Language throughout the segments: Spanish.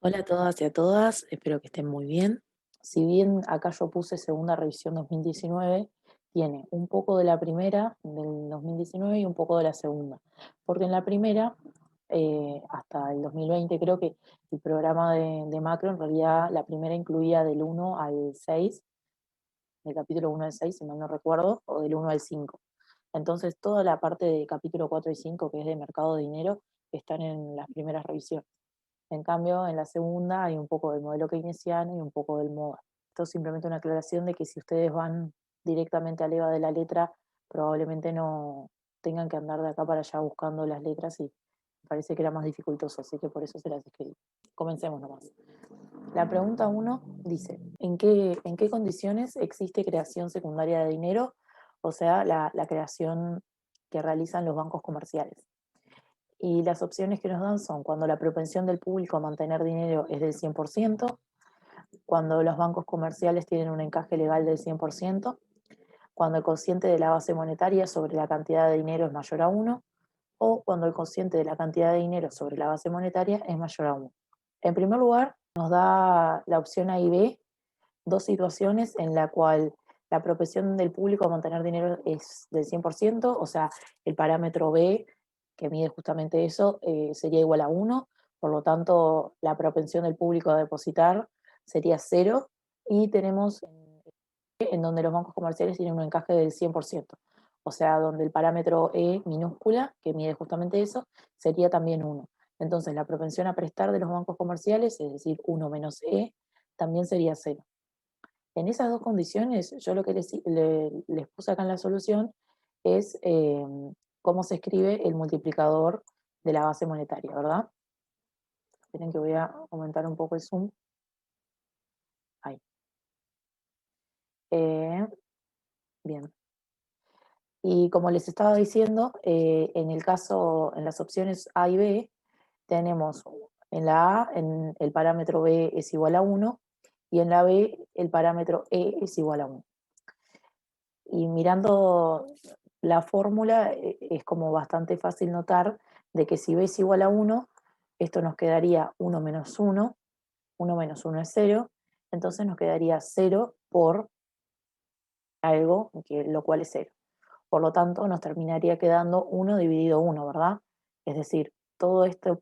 Hola a todas y a todas, espero que estén muy bien. Si bien acá yo puse segunda revisión 2019, tiene un poco de la primera del 2019 y un poco de la segunda. Porque en la primera, hasta el 2020, creo que el programa de Macro, en realidad la primera incluía del 1 al 6, del capítulo 1 al 6, si mal no recuerdo, o del 1 al 5. Entonces toda la parte de capítulo 4 y 5, que es de mercado de dinero, están en las primeras revisiones. En cambio, en la segunda hay un poco del modelo keynesiano y un poco del MOVA. Esto es simplemente una aclaración de que si ustedes van directamente al EVA de la letra, probablemente no tengan que andar de acá para allá buscando las letras y me parece que era más dificultoso, así que por eso se las escribí. Comencemos nomás. La pregunta uno dice, ¿en qué condiciones existe creación secundaria de dinero? O sea, la creación que realizan los bancos comerciales. Y las opciones que nos dan son cuando la propensión del público a mantener dinero es del 100%, cuando los bancos comerciales tienen un encaje legal del 100%, cuando el cociente de la base monetaria sobre la cantidad de dinero es mayor a 1, o cuando el cociente de la cantidad de dinero sobre la base monetaria es mayor a 1. En primer lugar, nos da la opción A y B, dos situaciones en la cual la propensión del público a mantener dinero es del 100%, o sea, el parámetro B, que mide justamente eso, sería igual a 1, por lo tanto, la propensión del público a depositar sería 0, y tenemos en donde los bancos comerciales tienen un encaje del 100%, o sea, donde el parámetro E minúscula, que mide justamente eso, sería también 1. Entonces, la propensión a prestar de los bancos comerciales, es decir, 1 menos E, también sería 0. En esas dos condiciones, yo lo que les puse acá en la solución es cómo se escribe el multiplicador de la base monetaria, ¿verdad? Esperen que voy a aumentar un poco el zoom. Ahí. Eh, bien. Y como les estaba diciendo, en el caso, en las opciones A y B, tenemos en la A, el parámetro B es igual a 1, y en la B el parámetro E es igual a 1. Y mirando la fórmula, es como bastante fácil notar de que si B es igual a 1, esto nos quedaría 1 menos 1, 1 menos 1 es 0, entonces nos quedaría 0 por algo, lo cual es 0. Por lo tanto, nos terminaría quedando 1 dividido 1, ¿verdad? Es decir, todo este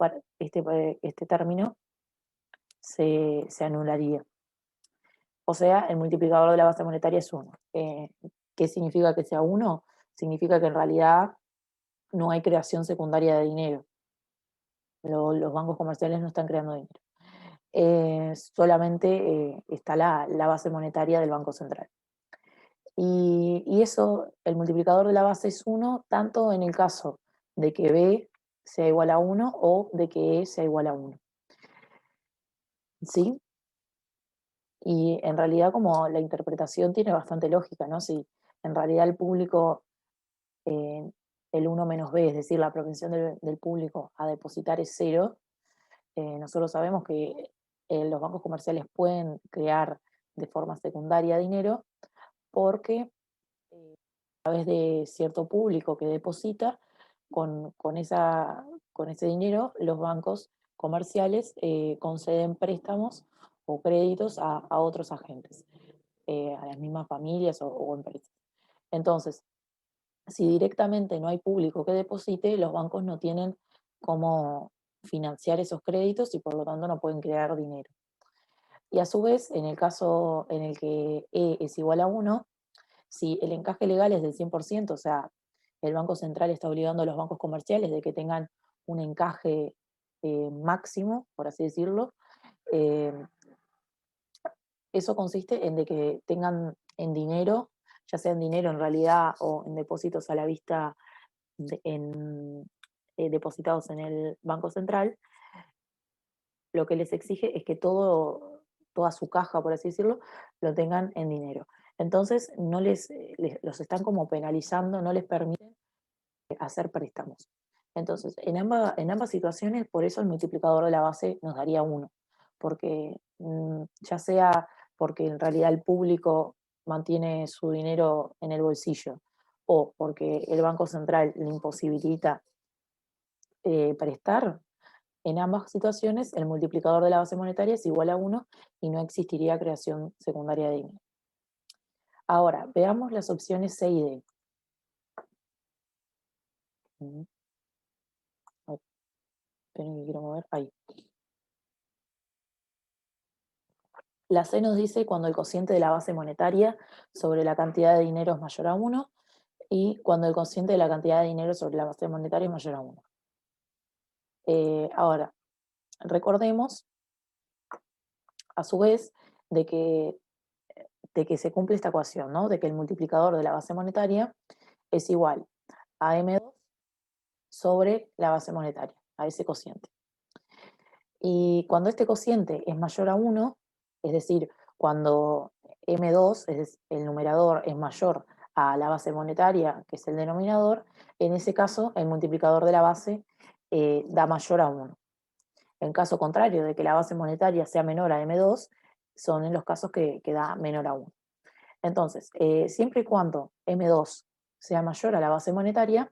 término se anularía. O sea, el multiplicador de la base monetaria es 1. ¿Qué significa que sea 1? Significa que en realidad no hay creación secundaria de dinero. Los bancos comerciales no están creando dinero. Solamente está la base monetaria del Banco Central. Y eso, el multiplicador de la base es 1, tanto en el caso de que B sea igual a 1 o de que E sea igual a 1. ¿Sí? Y en realidad como la interpretación tiene bastante lógica, ¿no? Si en realidad el público, eh, el 1 menos B, es decir, la propensión del público a depositar es 0, nosotros sabemos que los bancos comerciales pueden crear de forma secundaria dinero porque a través de cierto público que deposita, con ese dinero los bancos comerciales conceden préstamos o créditos a otros agentes, a las mismas familias o empresas. Entonces, si directamente no hay público que deposite, los bancos no tienen cómo financiar esos créditos y por lo tanto no pueden crear dinero. Y a su vez, en el caso en el que E es igual a 1, si el encaje legal es del 100%, o sea, el Banco Central está obligando a los bancos comerciales de que tengan un encaje máximo, por así decirlo, eh, eso consiste en de que tengan en dinero, ya sea en dinero en realidad o en depósitos a la vista depositados en el Banco Central, lo que les exige es que toda su caja, por así decirlo, lo tengan en dinero. Entonces, no los están como penalizando, no les permiten hacer préstamos. Entonces, en ambas situaciones, por eso el multiplicador de la base nos daría 1, porque ya sea porque en realidad el público mantiene su dinero en el bolsillo o porque el Banco Central le imposibilita prestar, En ambas situaciones, el multiplicador de la base monetaria es igual a 1 y no existiría creación secundaria de dinero. Ahora, veamos las opciones C y D. Mm, ay, esperen que quiero mover. Ahí. La C nos dice cuando el cociente de la base monetaria sobre la cantidad de dinero es mayor a 1 y cuando el cociente de la cantidad de dinero sobre la base monetaria es mayor a 1. Ahora, recordemos, a su vez, de que se cumple esta ecuación, ¿no? De que el multiplicador de la base monetaria es igual a M2 sobre la base monetaria, a ese cociente. Y cuando este cociente es mayor a 1, es decir, cuando M2, es el numerador, es mayor a la base monetaria, que es el denominador, en ese caso el multiplicador de la base da mayor a 1. En caso contrario de que la base monetaria sea menor a M2, son en los casos que da menor a 1. Entonces, siempre y cuando M2 sea mayor a la base monetaria,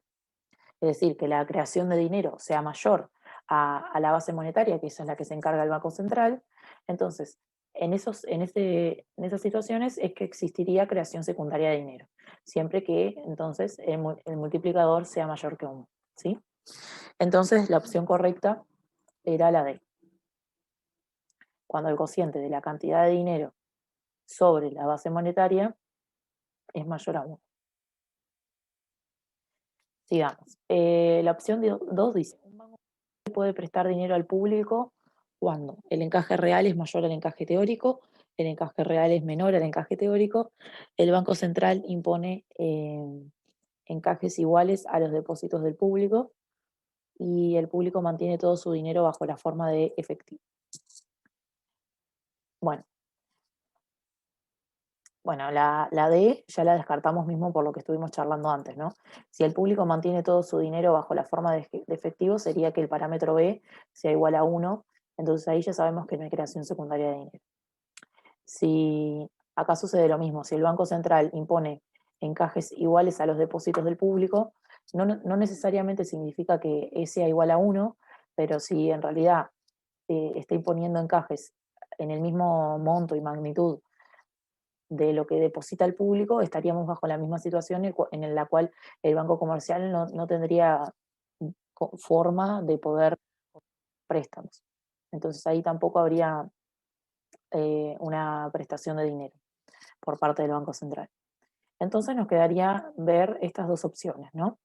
es decir, que la creación de dinero sea mayor a la base monetaria, que esa es la que se encarga el Banco Central, entonces, en esas situaciones es que existiría creación secundaria de dinero, siempre que entonces el multiplicador sea mayor que 1, ¿sí? Entonces, la opción correcta era la D. Cuando el cociente de la cantidad de dinero sobre la base monetaria es mayor a 1. Sigamos. La opción 2 dice, un banco puede prestar dinero al público cuando el encaje real es mayor al encaje teórico, el encaje real es menor al encaje teórico, el Banco Central impone encajes iguales a los depósitos del público y el público mantiene todo su dinero bajo la forma de efectivo. Bueno, la D ya la descartamos mismo por lo que estuvimos charlando antes, ¿no? Si el público mantiene todo su dinero bajo la forma de efectivo, sería que el parámetro B sea igual a 1, entonces ahí ya sabemos que no hay creación secundaria de dinero. Si acá sucede lo mismo, si el Banco Central impone encajes iguales a los depósitos del público, no necesariamente significa que E sea igual a 1, pero si en realidad está imponiendo encajes en el mismo monto y magnitud de lo que deposita el público, estaríamos bajo la misma situación en la cual el banco comercial no tendría forma de poder préstamos. Entonces ahí tampoco habría una prestación de dinero por parte del Banco Central. Entonces nos quedaría ver estas dos opciones, ¿no?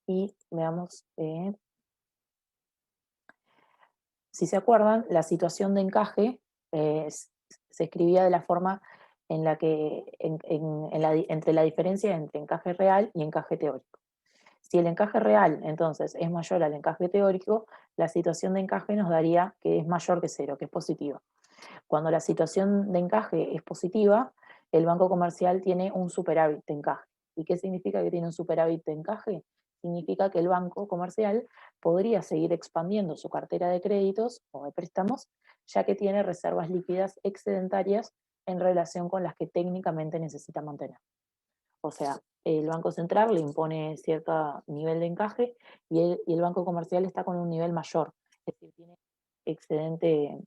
Y veamos, si se acuerdan, la situación de encaje se escribía de la forma en la que, entre la diferencia entre encaje real y encaje teórico. Si el encaje real, entonces, es mayor al encaje teórico, la situación de encaje nos daría que es mayor que 0, que es positiva. Cuando la situación de encaje es positiva, el banco comercial tiene un superávit de encaje. ¿Y qué significa que tiene un superávit de encaje? Significa que el banco comercial podría seguir expandiendo su cartera de créditos o de préstamos, ya que tiene reservas líquidas excedentarias en relación con las que técnicamente necesita mantener. O sea, el Banco Central le impone cierto nivel de encaje y el Banco Comercial está con un nivel mayor, es decir, tiene excedente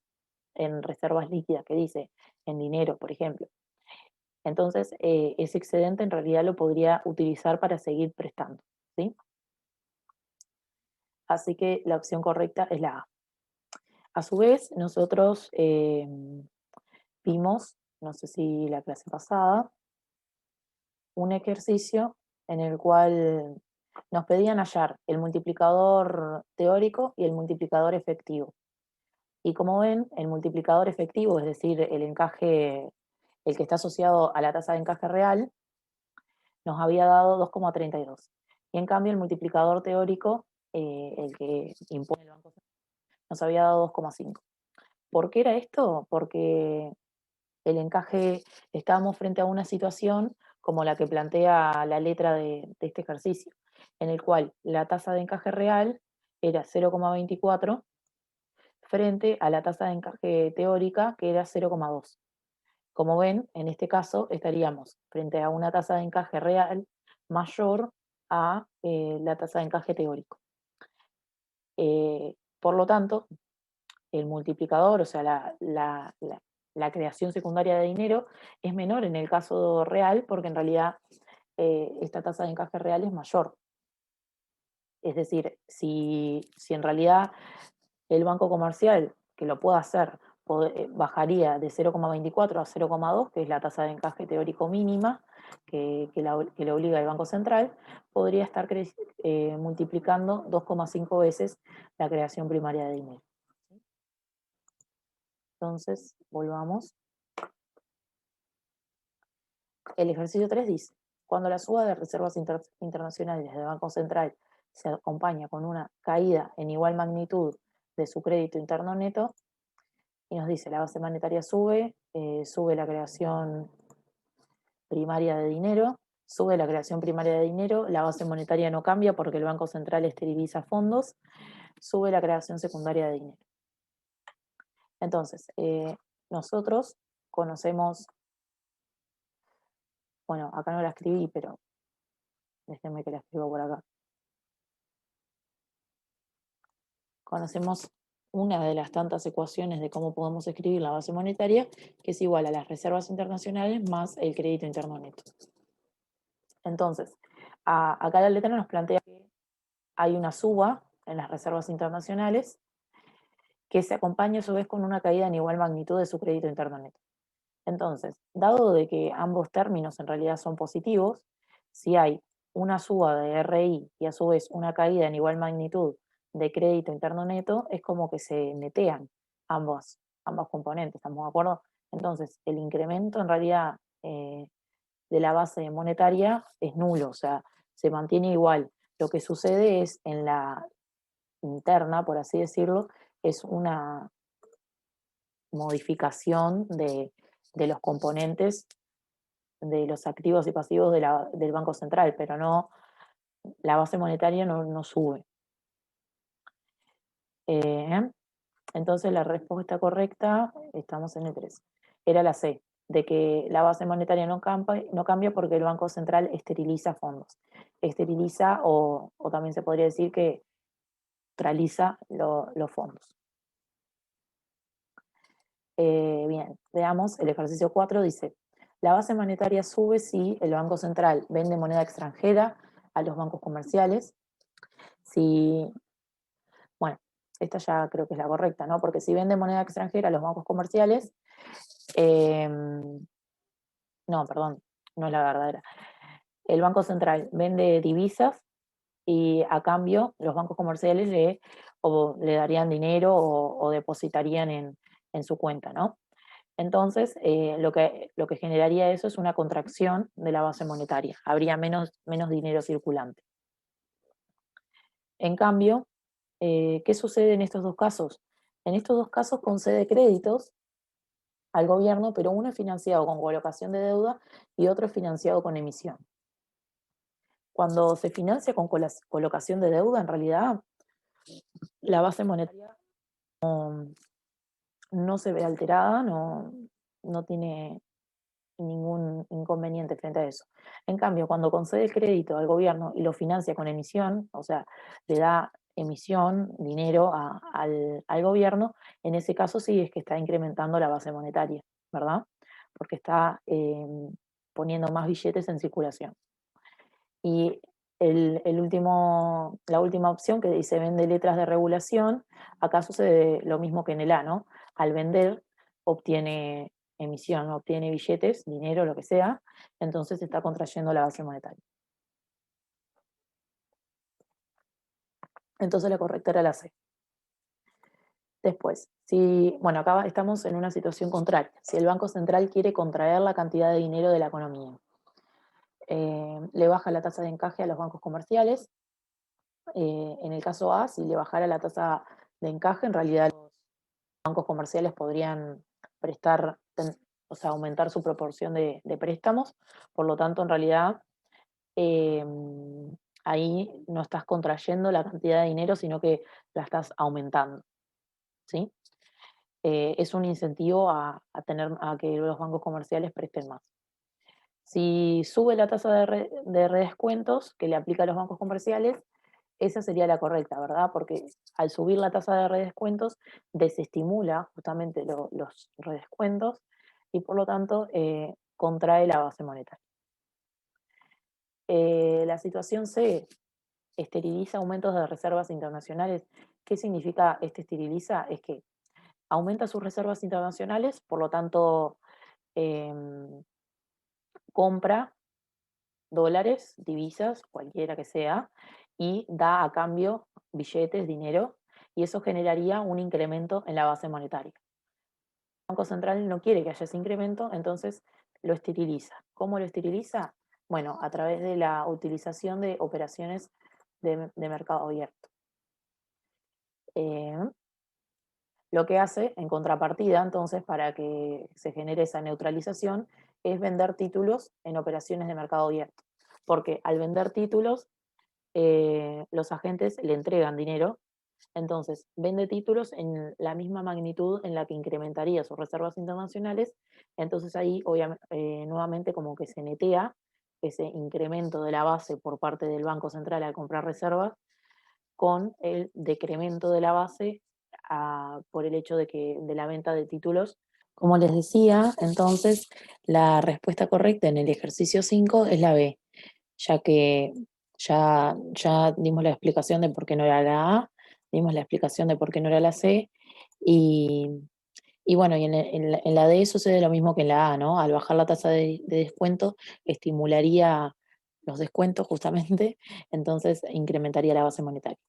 en reservas líquidas, que dice, en dinero, por ejemplo. Entonces, ese excedente en realidad lo podría utilizar para seguir prestando, ¿sí? Así que la opción correcta es la A. A su vez, nosotros vimos, no sé si la clase pasada, un ejercicio en el cual nos pedían hallar el multiplicador teórico y el multiplicador efectivo. Y como ven, el multiplicador efectivo, es decir, el encaje, el que está asociado a la tasa de encaje real, nos había dado 2,32. Y en cambio el multiplicador teórico, el que impone el Banco Central, nos había dado 2,5. ¿Por qué era esto? Porque el encaje, estábamos frente a una situación como la que plantea la letra de este ejercicio, en el cual la tasa de encaje real era 0,24 frente a la tasa de encaje teórica que era 0,2. Como ven, en este caso estaríamos frente a una tasa de encaje real mayor a la tasa de encaje teórico. Por lo tanto, el multiplicador, o sea, la creación secundaria de dinero es menor en el caso real porque en realidad esta tasa de encaje real es mayor. Es decir, si en realidad el banco comercial que lo pueda hacer bajaría de 0,24 a 0,2, que es la tasa de encaje teórico mínima que le obliga el Banco Central, podría estar multiplicando 2,5 veces la creación primaria de dinero. Entonces, volvamos. El ejercicio 3 dice, cuando la suba de reservas internacionales del Banco Central se acompaña con una caída en igual magnitud de su crédito interno neto, y nos dice la base monetaria sube, sube la creación primaria de dinero, sube la creación primaria de dinero, la base monetaria no cambia porque el Banco Central esteriliza fondos, sube la creación secundaria de dinero. Entonces, nosotros conocemos, bueno, acá no la escribí, pero déjenme que la escribo por acá. Conocemos una de las tantas ecuaciones de cómo podemos escribir la base monetaria, que es igual a las reservas internacionales más el crédito interno neto. Entonces, acá la letra nos plantea que hay una suba en las reservas internacionales que se acompaña a su vez con una caída en igual magnitud de su crédito interno neto. Entonces, dado de que ambos términos en realidad son positivos, si hay una suba de RI y a su vez una caída en igual magnitud de crédito interno neto, es como que se netean ambos componentes, ¿estamos de acuerdo? Entonces, el incremento en realidad de la base monetaria es nulo, o sea, se mantiene igual. Lo que sucede es en la interna, por así decirlo, es una modificación de los componentes de los activos y pasivos del Banco Central, pero no, la base monetaria no sube. Entonces la respuesta correcta, estamos en el 3, era la C, de que la base monetaria no cambia porque el Banco Central esteriliza fondos. Esteriliza o también se podría decir que neutraliza los fondos. Bien, veamos, el ejercicio 4 dice, la base monetaria sube si el Banco Central vende moneda extranjera a los bancos comerciales, si, bueno, esta ya creo que es la correcta, ¿no? Porque si vende moneda extranjera a los bancos comerciales, no, perdón, no es la verdadera. El Banco Central vende divisas y a cambio los bancos comerciales le darían dinero o depositarían en su cuenta, ¿no? Entonces, lo que generaría eso es una contracción de la base monetaria. Habría menos dinero circulante. En cambio, ¿qué sucede en estos dos casos? En estos dos casos concede créditos al gobierno, pero uno es financiado con colocación de deuda y otro es financiado con emisión. Cuando se financia con colocación de deuda, en realidad la base monetaria no se ve alterada, no tiene ningún inconveniente frente a eso. En cambio, cuando concede el crédito al gobierno y lo financia con emisión, o sea, le da emisión, dinero al gobierno, en ese caso sí es que está incrementando la base monetaria, ¿verdad? Porque está poniendo más billetes en circulación. Y la última opción que dice vende letras de regulación, acá sucede lo mismo que en el A, ¿no? Al vender obtiene emisión, obtiene billetes, dinero, lo que sea, entonces está contrayendo la base monetaria. Entonces la correcta era la C. Después, bueno, acá estamos en una situación contraria. Si el Banco Central quiere contraer la cantidad de dinero de la economía, le baja la tasa de encaje a los bancos comerciales. En el caso A, si le bajara la tasa de encaje, en realidad los bancos comerciales podrían prestar, o sea, aumentar su proporción de préstamos. Por lo tanto, en realidad, eh, ahí no estás contrayendo la cantidad de dinero, sino que la estás aumentando, ¿sí? Es un incentivo a que los bancos comerciales presten más. Si sube la tasa de redescuentos que le aplica a los bancos comerciales, esa sería la correcta, ¿verdad? Porque al subir la tasa de redescuentos, desestimula justamente los redescuentos y por lo tanto contrae la base monetaria. La situación C, esteriliza aumentos de reservas internacionales. ¿Qué significa este esteriliza? Es que aumenta sus reservas internacionales, por lo tanto em, compra dólares, divisas, cualquiera que sea, y da a cambio billetes, dinero, y eso generaría un incremento en la base monetaria. El Banco Central no quiere que haya ese incremento, entonces lo esteriliza. ¿Cómo lo esteriliza? Bueno, a través de la utilización de operaciones de mercado abierto. Eh, lo que hace, en contrapartida, entonces, para que se genere esa neutralización, es vender títulos en operaciones de mercado abierto. Porque al vender títulos, los agentes le entregan dinero, entonces vende títulos en la misma magnitud en la que incrementaría sus reservas internacionales, entonces ahí obviamente, nuevamente como que se netea ese incremento de la base por parte del Banco Central al comprar reservas con el decremento de la base por el hecho de la venta de títulos. Como les decía, entonces la respuesta correcta en el ejercicio 5 es la B, ya que ya dimos la explicación de por qué no era la A, dimos la explicación de por qué no era la C, y, y bueno, y en la D sucede lo mismo que en la A, ¿no? Al bajar la tasa de descuento, estimularía los descuentos justamente, entonces incrementaría la base monetaria.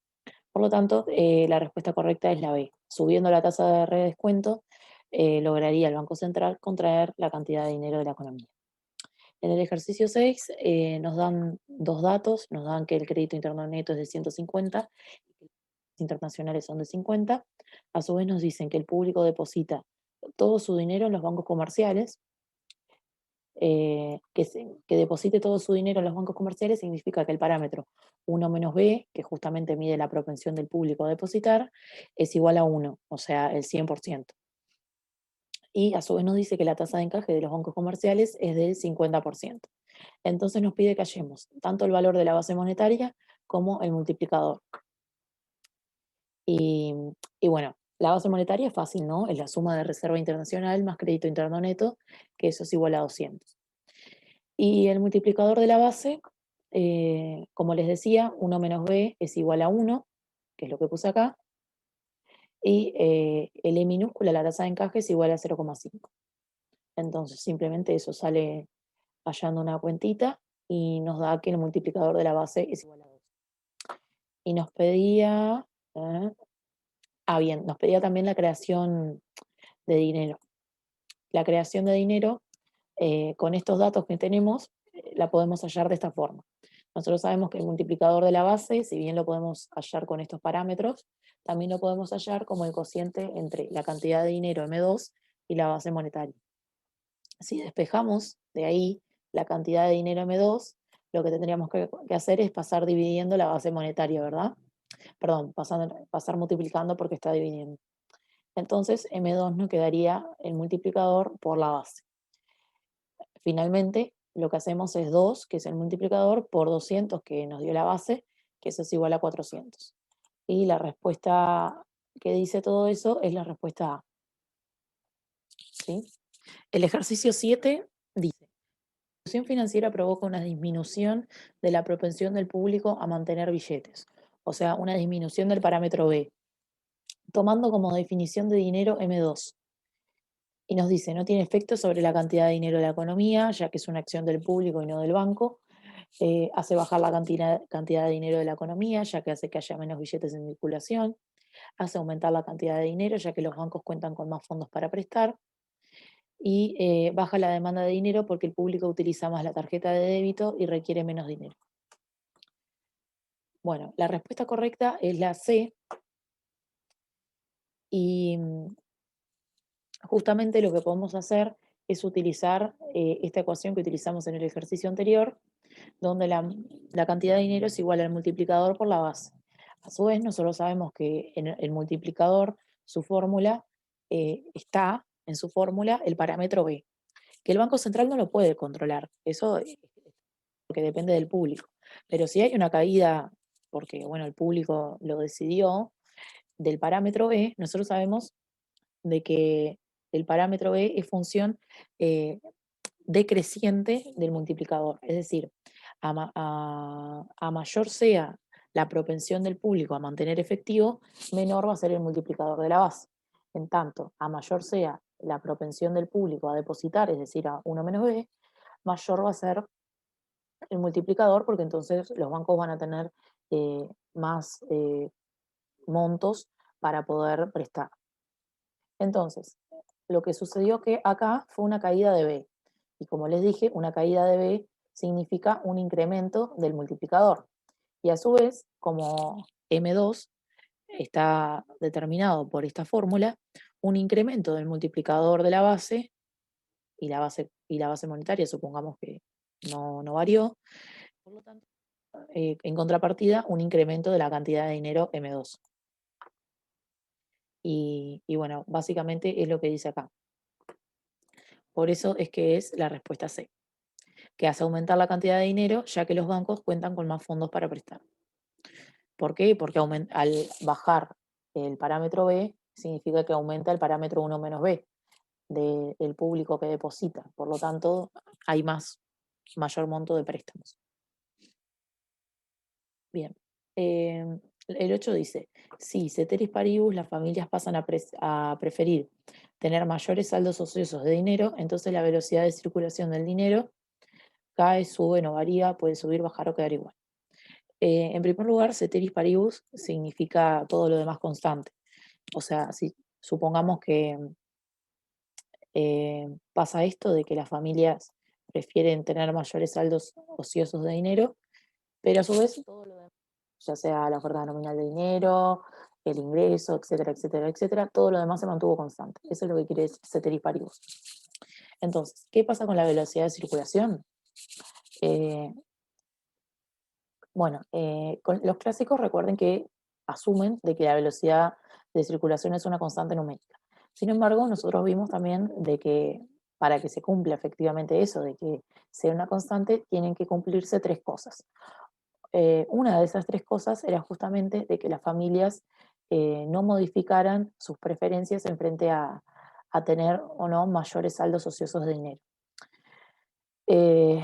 Por lo tanto, la respuesta correcta es la B. Subiendo la tasa de redescuento, lograría el Banco Central contraer la cantidad de dinero de la economía. En el ejercicio 6 nos dan dos datos, nos dan que el crédito interno neto es de 150 y que los internacionales son de 50. A su vez nos dicen que el público deposita todo su dinero en los bancos comerciales. Que deposite todo su dinero en los bancos comerciales significa que el parámetro 1 menos B, que justamente mide la propensión del público a depositar, es igual a 1, o sea, el 100%. Y a su vez nos dice que la tasa de encaje de los bancos comerciales es del 50%. Entonces nos pide que hallemos tanto el valor de la base monetaria como el multiplicador. Y, y bueno, la base monetaria es fácil, ¿no? Es la suma de reserva internacional más crédito interno neto, que eso es igual a 200. Y el multiplicador de la base, como les decía, 1 menos b es igual a 1, que es lo que puse acá, y el E minúscula, la tasa de encaje, es igual a 0,5. Entonces, simplemente eso sale hallando una cuentita y nos da que el multiplicador de la base es igual a 2. Y nos pedía, eh, bien, nos pedía también la creación de dinero. La creación de dinero, con estos datos que tenemos, la podemos hallar de esta forma. Nosotros sabemos que el multiplicador de la base, si bien lo podemos hallar con estos parámetros, también lo podemos hallar como el cociente entre la cantidad de dinero M2 y la base monetaria. Si despejamos de ahí la cantidad de dinero M2, lo que tendríamos que hacer es pasar dividiendo la base monetaria, ¿verdad? Perdón, pasar multiplicando porque está dividiendo. Entonces M2 nos quedaría el multiplicador por la base. Finalmente, lo que hacemos es 2, que es el multiplicador, por 200, que nos dio la base, que eso es igual a 400. Y la respuesta que dice todo eso es la respuesta A. ¿Sí? El ejercicio 7 dice, la institución financiera provoca una disminución de la propensión del público a mantener billetes, o sea, una disminución del parámetro B, tomando como definición de dinero M2. Y nos dice, no tiene efecto sobre la cantidad de dinero de la economía, ya que es una acción del público y no del banco. Hace bajar la cantidad de dinero de la economía, ya que hace que haya menos billetes en circulación. Hace aumentar la cantidad de dinero, ya que los bancos cuentan con más fondos para prestar. Y baja la demanda de dinero porque el público utiliza más la tarjeta de débito y requiere menos dinero. Bueno, la respuesta correcta es la C. Y justamente lo que podemos hacer es utilizar esta ecuación que utilizamos en el ejercicio anterior, donde la cantidad de dinero es igual al multiplicador por la base. A su vez, nosotros sabemos que en el multiplicador, su fórmula, está en su fórmula el parámetro B, que el Banco Central no lo puede controlar, eso porque depende del público. Pero si hay una caída porque bueno, el público lo decidió, del parámetro B, nosotros sabemos de que el parámetro B es función eh, decreciente del multiplicador. Es decir, a mayor sea la propensión del público a mantener efectivo, menor va a ser el multiplicador de la base. En tanto, a mayor sea la propensión del público a depositar, es decir, a 1 menos B, mayor va a ser el multiplicador, porque entonces los bancos van a tener más montos para poder prestar. Entonces, lo que sucedió que acá fue una caída de B. Y como les dije, una caída de B significa un incremento del multiplicador. Y a su vez, como M2 está determinado por esta fórmula, un incremento del multiplicador de la base y la base monetaria, supongamos que no varió, por lo tanto, en contrapartida, un incremento de la cantidad de dinero M2. Y bueno, básicamente es lo que dice acá. Por eso es que es la respuesta C, que hace aumentar la cantidad de dinero ya que los bancos cuentan con más fondos para prestar. ¿Por qué? Porque al bajar el parámetro B significa que aumenta el parámetro 1 menos B del público que deposita. Por lo tanto, hay mayor monto de préstamos. Bien. El 8 dice, si ceteris paribus las familias pasan a preferir tener mayores saldos ociosos de dinero, entonces la velocidad de circulación del dinero cae, sube, no varía, puede subir, bajar o quedar igual. En primer lugar, ceteris paribus significa todo lo demás constante. O sea, si supongamos que pasa esto de que las familias prefieren tener mayores saldos ociosos de dinero, pero a su vez todo lo demás, ya sea la oferta nominal de dinero, el ingreso, etcétera, etcétera, etcétera, todo lo demás se mantuvo constante. Eso es lo que quiere decir ceteris paribus. Entonces, ¿qué pasa con la velocidad de circulación? Eh, Bueno, con los clásicos recuerden que asumen de que la velocidad de circulación es una constante numérica. Sin embargo, nosotros vimos también de que para que se cumpla efectivamente eso, de que sea una constante, tienen que cumplirse tres cosas. Una de esas tres cosas era justamente de que las familias no modificaran sus preferencias en frente a tener o no mayores saldos ociosos de dinero. Eh,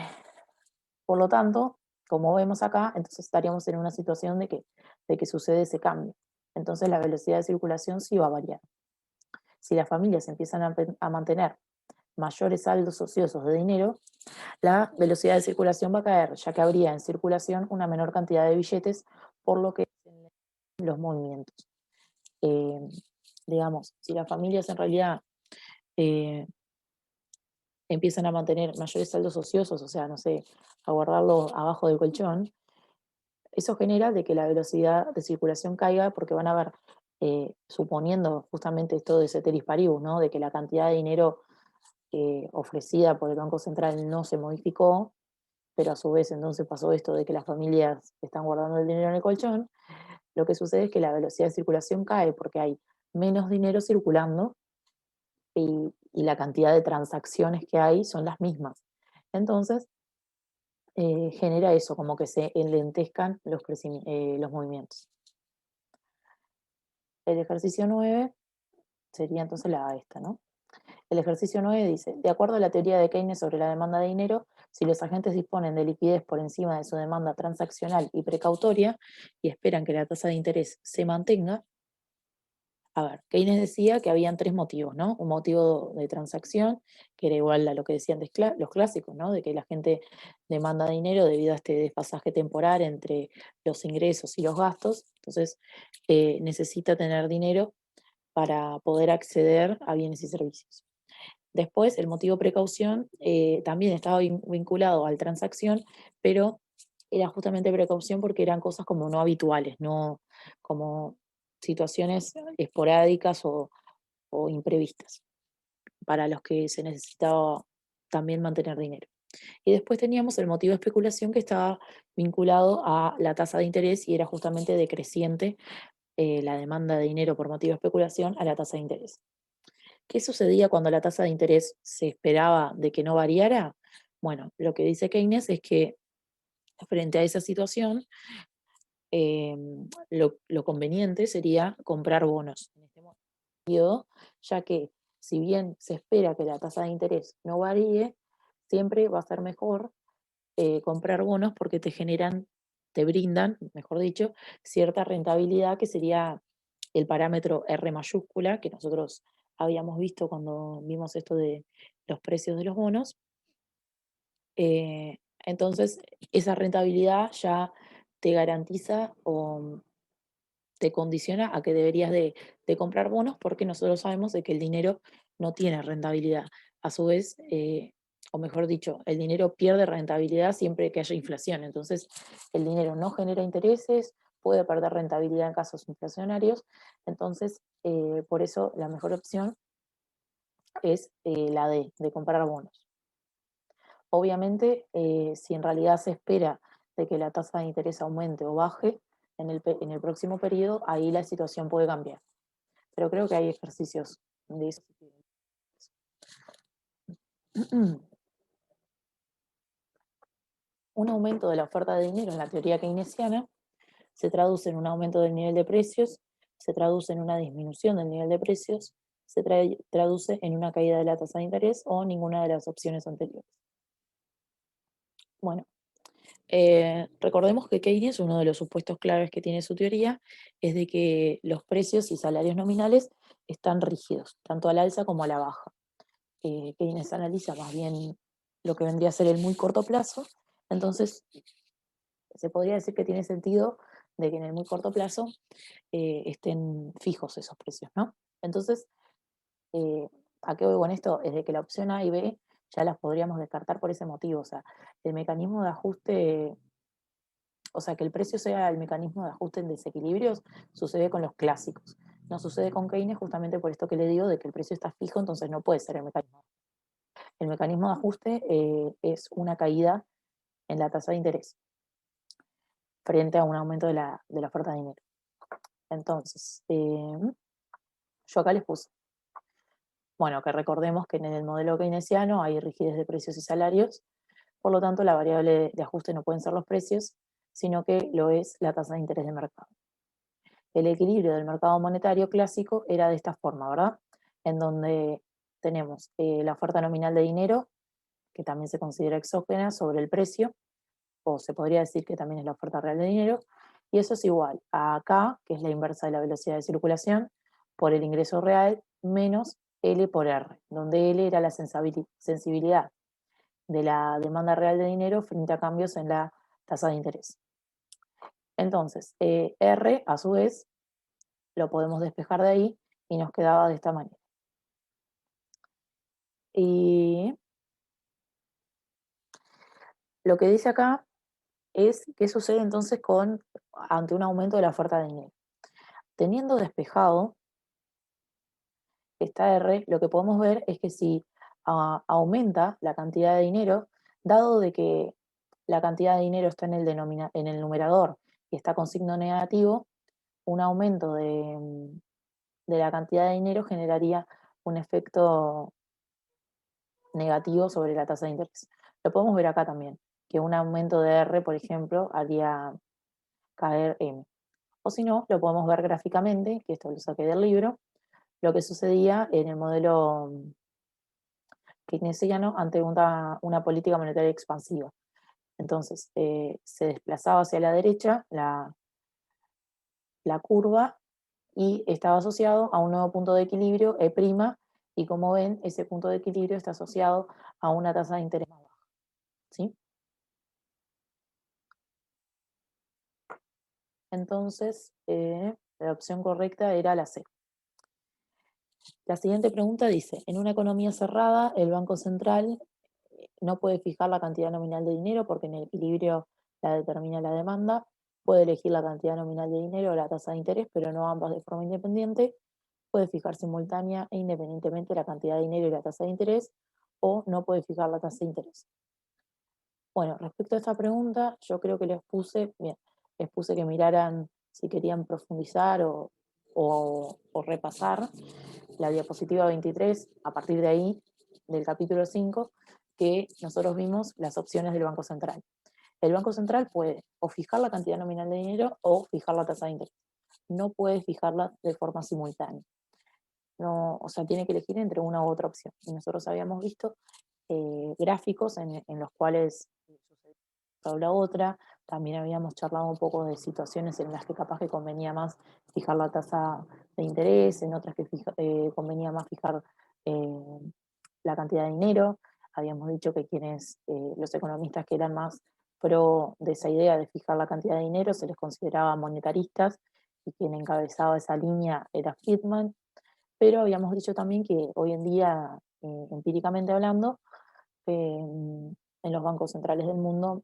por lo tanto, como vemos acá, entonces estaríamos en una situación de que sucede ese cambio. Entonces la velocidad de circulación sí va a variar. Si las familias empiezan a mantener mayores saldos ociosos de dinero, la velocidad de circulación va a caer, ya que habría en circulación una menor cantidad de billetes, por lo que los movimientos. Eh, digamos, si las familias en realidad eh, empiezan a mantener mayores saldos ociosos, o sea, no sé, a guardarlo abajo del colchón, eso genera de que la velocidad de circulación caiga porque van a ver, suponiendo justamente esto de ceteris paribus, ¿no? De que la cantidad de dinero ofrecida por el Banco Central no se modificó, pero a su vez entonces pasó esto de que las familias están guardando el dinero en el colchón, lo que sucede es que la velocidad de circulación cae porque hay menos dinero circulando y la cantidad de transacciones que hay son las mismas. Entonces, genera eso, como que se enlentezcan los movimientos. El ejercicio 9 sería entonces esta, ¿no? El ejercicio 9 dice, de acuerdo a la teoría de Keynes sobre la demanda de dinero, si los agentes disponen de liquidez por encima de su demanda transaccional y precautoria y esperan que la tasa de interés se mantenga, a ver, Keynes decía que habían tres motivos, ¿no? Un motivo de transacción, que era igual a lo que decían los clásicos, ¿no? De que la gente demanda dinero debido a este desfasaje temporal entre los ingresos y los gastos. Entonces, necesita tener dinero para poder acceder a bienes y servicios. Después, el motivo precaución también estaba vinculado al transacción, pero era justamente precaución porque eran cosas como no habituales, no como situaciones esporádicas o imprevistas, para los que se necesitaba también mantener dinero. Y después teníamos el motivo de especulación que estaba vinculado a la tasa de interés y era justamente decreciente la demanda de dinero por motivo de especulación a la tasa de interés. ¿Qué sucedía cuando la tasa de interés se esperaba de que no variara? Bueno, lo que dice Keynes es que frente a esa situación, lo conveniente sería comprar bonos en este periodo, ya que si bien se espera que la tasa de interés no varíe, siempre va a ser mejor comprar bonos porque te brindan, mejor dicho, cierta rentabilidad que sería el parámetro R mayúscula que nosotros habíamos visto cuando vimos esto de los precios de los bonos. Entonces, esa rentabilidad ya te garantiza o te condiciona a que deberías de comprar bonos porque nosotros sabemos de que el dinero no tiene rentabilidad. A su vez, o mejor dicho, el dinero pierde rentabilidad siempre que haya inflación. Entonces, el dinero no genera intereses, puede perder rentabilidad en casos inflacionarios. Entonces, por eso la mejor opción es la de comprar bonos. Obviamente, si en realidad se espera de que la tasa de interés aumente o baje en el próximo periodo, ahí la situación puede cambiar. Pero creo que hay ejercicios de eso. Un aumento de la oferta de dinero en la teoría keynesiana se traduce en un aumento del nivel de precios, se traduce en una disminución del nivel de precios, se traduce en una caída de la tasa de interés o ninguna de las opciones anteriores. Bueno, recordemos que Keynes, uno de los supuestos claves que tiene su teoría, es de que los precios y salarios nominales están rígidos, tanto al alza como a la baja. Keynes analiza más bien lo que vendría a ser el muy corto plazo, entonces se podría decir que tiene sentido de que en el muy corto plazo estén fijos esos precios, ¿no? Entonces, eh, ¿a qué voy con esto? Es de que la opción A y B ya las podríamos descartar por ese motivo, o sea, el mecanismo de ajuste, o sea, que el precio sea el mecanismo de ajuste en desequilibrios, sucede con los clásicos. No sucede con Keynes justamente por esto que le digo, de que el precio está fijo, entonces no puede ser el mecanismo. El mecanismo de ajuste es una caída en la tasa de interés frente a un aumento de la oferta de dinero. Entonces, yo acá les puse, bueno, que recordemos que en el modelo keynesiano hay rigidez de precios y salarios, por lo tanto la variable de ajuste no pueden ser los precios, sino que lo es la tasa de interés de mercado. El equilibrio del mercado monetario clásico era de esta forma, ¿verdad? En donde tenemos la oferta nominal de dinero, que también se considera exógena, sobre el precio, o se podría decir que también es la oferta real de dinero, y eso es igual a K, que es la inversa de la velocidad de circulación, por el ingreso real, menos L por R, donde L era la sensibilidad de la demanda real de dinero frente a cambios en la tasa de interés. Entonces, R, a su vez, lo podemos despejar de ahí y nos quedaba de esta manera. Y lo que dice acá es qué sucede entonces ante un aumento de la oferta de dinero. Teniendo despejado esta R, lo que podemos ver es que si aumenta la cantidad de dinero, dado de que la cantidad de dinero está en el numerador y está con signo negativo, un aumento de la cantidad de dinero generaría un efecto negativo sobre la tasa de interés. Lo podemos ver acá también, que un aumento de R, por ejemplo, haría caer M. O si no, lo podemos ver gráficamente, que esto lo saqué del libro, lo que sucedía en el modelo keynesiano ante una política monetaria expansiva. Entonces, se desplazaba hacia la derecha la curva y estaba asociado a un nuevo punto de equilibrio, E', y como ven, ese punto de equilibrio está asociado a una tasa de interés más baja. ¿Sí? Entonces, la opción correcta era la C. La siguiente pregunta dice, en una economía cerrada, el Banco Central no puede fijar la cantidad nominal de dinero porque en el equilibrio la determina la demanda, puede elegir la cantidad nominal de dinero o la tasa de interés, pero no ambas de forma independiente, puede fijar simultánea e independientemente la cantidad de dinero y la tasa de interés, o no puede fijar la tasa de interés. Bueno, respecto a esta pregunta, yo creo que les puse que miraran si querían profundizar o repasar la diapositiva 23, a partir de ahí, del capítulo 5, que nosotros vimos las opciones del Banco Central. El Banco Central puede o fijar la cantidad nominal de dinero o fijar la tasa de interés. No puede fijarla de forma simultánea. No, o sea, tiene que elegir entre una u otra opción. Y nosotros habíamos visto gráficos en los cuales o la otra. También habíamos charlado un poco de situaciones en las que capaz que convenía más fijar la tasa de interés, en otras que convenía más fijar eh, la cantidad de dinero. Habíamos dicho que los economistas que eran más pro de esa idea de fijar la cantidad de dinero se les consideraba monetaristas y quien encabezaba esa línea era Friedman, pero habíamos dicho también que hoy en día, empíricamente hablando, en los bancos centrales del mundo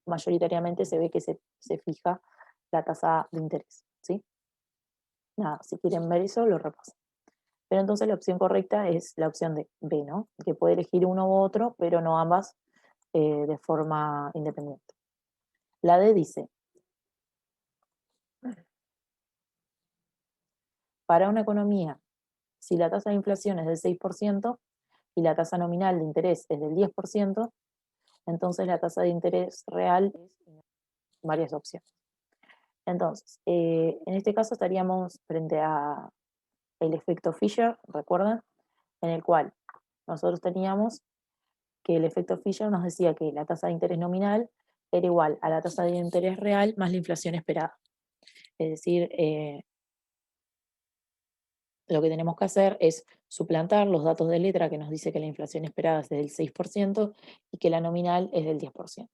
mayoritariamente se ve que se fija la tasa de interés, ¿sí? Nada, si quieren ver eso, lo repasan. Pero entonces la opción correcta es la opción de B, ¿no? Que puede elegir uno u otro, pero no ambas de forma independiente. La D dice, para una economía, si la tasa de inflación es del 6% y la tasa nominal de interés es del 10%, entonces la tasa de interés real es varias opciones. Entonces, en este caso estaríamos frente a el efecto Fisher, ¿recuerdan? En el cual nosotros teníamos que el efecto Fisher nos decía que la tasa de interés nominal era igual a la tasa de interés real más la inflación esperada. Es decir, lo que tenemos que hacer es suplantar los datos de letra que nos dice que la inflación esperada es del 6% y que la nominal es del 10%.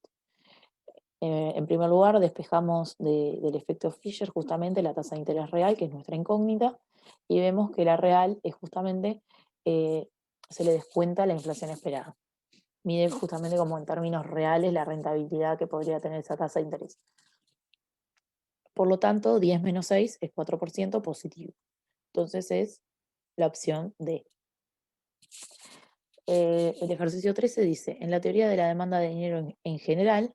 En primer lugar, despejamos del efecto Fisher justamente la tasa de interés real, que es nuestra incógnita, y vemos que la real es justamente, eh, se le descuenta la inflación esperada. Mide justamente como en términos reales la rentabilidad que podría tener esa tasa de interés. Por lo tanto, 10 menos 6 es 4% positivo. Entonces es la opción D. El ejercicio 13 dice, en la teoría de la demanda de dinero en general,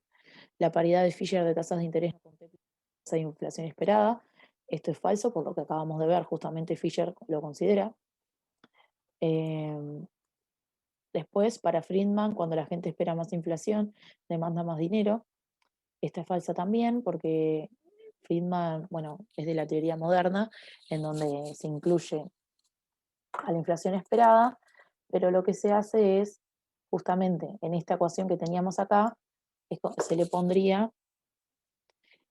la paridad de Fisher de tasas de interés no contempla la tasa de inflación esperada. Esto es falso, por lo que acabamos de ver, justamente Fisher lo considera. Eh, Después, para Friedman, cuando la gente espera más inflación, demanda más dinero. Esta es falsa también, porque Friedman, bueno, es de la teoría moderna, en donde se incluye a la inflación esperada, pero lo que se hace es, justamente en esta ecuación que teníamos acá, se le pondría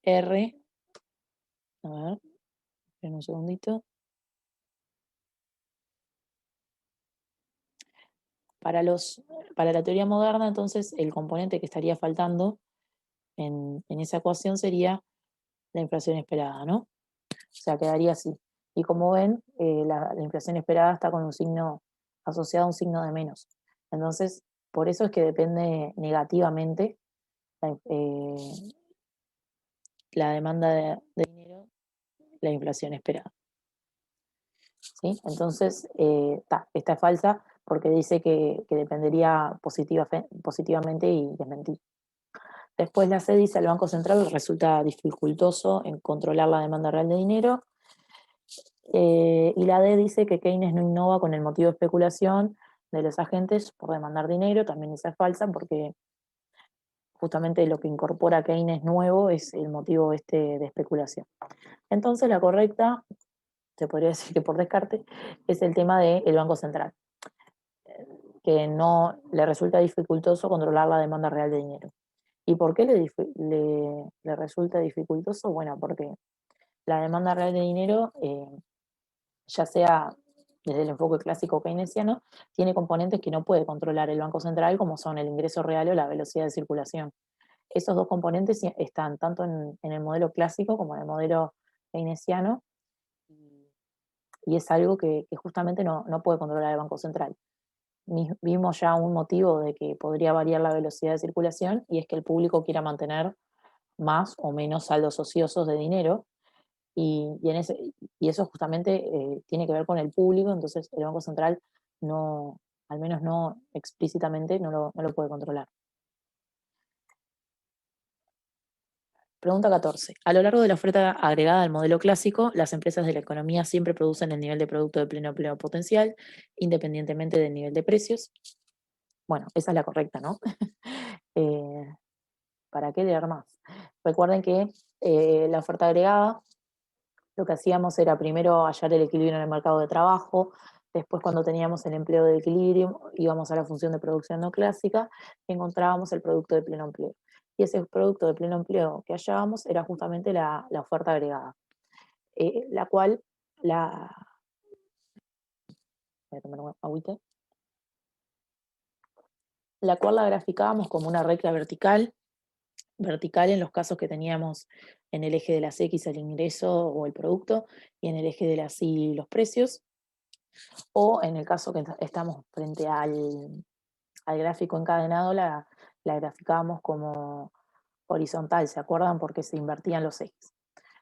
R, a ver, esperen un segundito. Para, para la teoría moderna, entonces, el componente que estaría faltando en esa ecuación sería la inflación esperada, ¿no? O sea, quedaría así. Y como ven, la inflación esperada está con un signo asociado a un signo de menos. Entonces, por eso es que depende negativamente la, la demanda de dinero, la inflación esperada. ¿Sí? Entonces, esta es falsa porque dice que dependería positivamente y es mentira. Después la C dice, al Banco Central resulta dificultoso en controlar la demanda real de dinero. Y la D dice que Keynes no innova con el motivo de especulación de los agentes por demandar dinero. También esa es falsa porque justamente lo que incorpora Keynes nuevo es el motivo este de especulación. Entonces la correcta, se podría decir que por descarte, es el tema del Banco Central, que no le resulta dificultoso controlar la demanda real de dinero. ¿Y por qué le resulta dificultoso? Bueno, porque la demanda real de dinero, ya sea desde el enfoque clásico keynesiano, tiene componentes que no puede controlar el Banco Central, como son el ingreso real o la velocidad de circulación. Esos dos componentes están tanto en el modelo clásico como en el modelo keynesiano, y es algo que justamente no puede controlar el Banco Central. Vimos ya un motivo de que podría variar la velocidad de circulación, y es que el público quiera mantener más o menos saldos ociosos de dinero, y eso justamente tiene que ver con el público. Entonces el Banco Central no, al menos no explícitamente, no lo puede controlar. Pregunta 14. A lo largo de la oferta agregada al modelo clásico, las empresas de la economía siempre producen el nivel de producto de pleno empleo potencial, independientemente del nivel de precios. Bueno, esa es la correcta, ¿no? Eh, ¿para qué leer más? Recuerden que la oferta agregada, lo que hacíamos era primero hallar el equilibrio en el mercado de trabajo, después cuando teníamos el empleo de equilibrio íbamos a la función de producción no clásica y encontrábamos el producto de pleno empleo. Y ese producto de pleno empleo que hallábamos era justamente la oferta agregada, la cual la... Voy a tomar un agüita. La cual la graficábamos como una recta vertical en los casos que teníamos en el eje de las X el ingreso o el producto y en el eje de las Y los precios, o en el caso que estamos frente al gráfico encadenado, la graficábamos como horizontal, ¿se acuerdan? Porque se invertían los ejes.